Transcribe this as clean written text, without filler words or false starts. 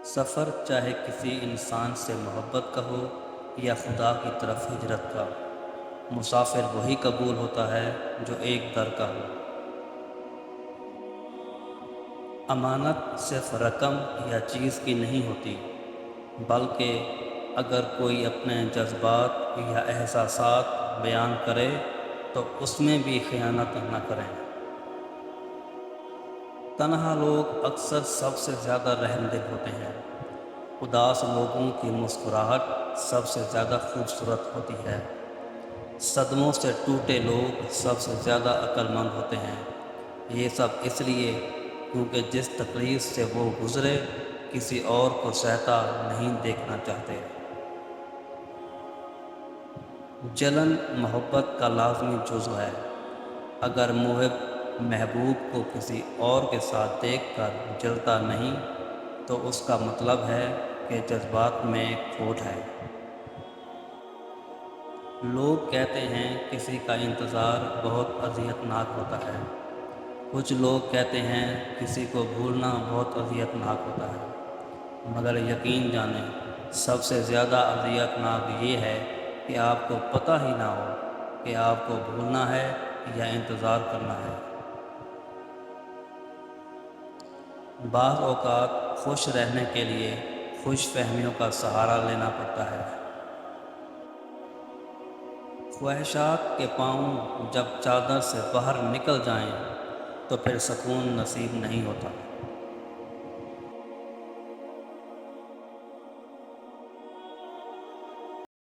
سفر چاہے کسی انسان سے محبت کا ہو یا خدا کی طرف ہجرت کا، مسافر وہی قبول ہوتا ہے جو ایک در کا ہو۔ امانت صرف رقم یا چیز کی نہیں ہوتی، بلکہ اگر کوئی اپنے جذبات یا احساسات بیان کرے تو اس میں بھی خیانت نہ کریں۔ تنہا لوگ اکثر سب سے زیادہ رحم دل ہوتے ہیں۔ اداس لوگوں کی مسکراہٹ سب سے زیادہ خوبصورت ہوتی ہے۔ صدموں سے ٹوٹے لوگ سب سے زیادہ عقل مند ہوتے ہیں۔ یہ سب اس لیے کیونکہ جس تکلیف سے وہ گزرے کسی اور کو سہتا نہیں دیکھنا چاہتے۔ جلن محبت کا لازمی جزو ہے۔ اگر محب محبوب کو کسی اور کے ساتھ دیکھ کر جلتا نہیں تو اس کا مطلب ہے کہ جذبات میں کھوٹ ہے۔ لوگ کہتے ہیں کسی کا انتظار بہت اذیت ناک ہوتا ہے۔ کچھ لوگ کہتے ہیں کسی کو بھولنا بہت اذیت ناک ہوتا ہے، مگر یقین جانیں سب سے زیادہ اذیت ناک یہ ہے کہ آپ کو پتہ ہی نہ ہو کہ آپ کو بھولنا ہے یا انتظار کرنا ہے۔ بعض اوقات خوش رہنے کے لیے خوش فہمیوں کا سہارا لینا پڑتا ہے۔ خواہشات کے پاؤں جب چادر سے باہر نکل جائیں تو پھر سکون نصیب نہیں ہوتا۔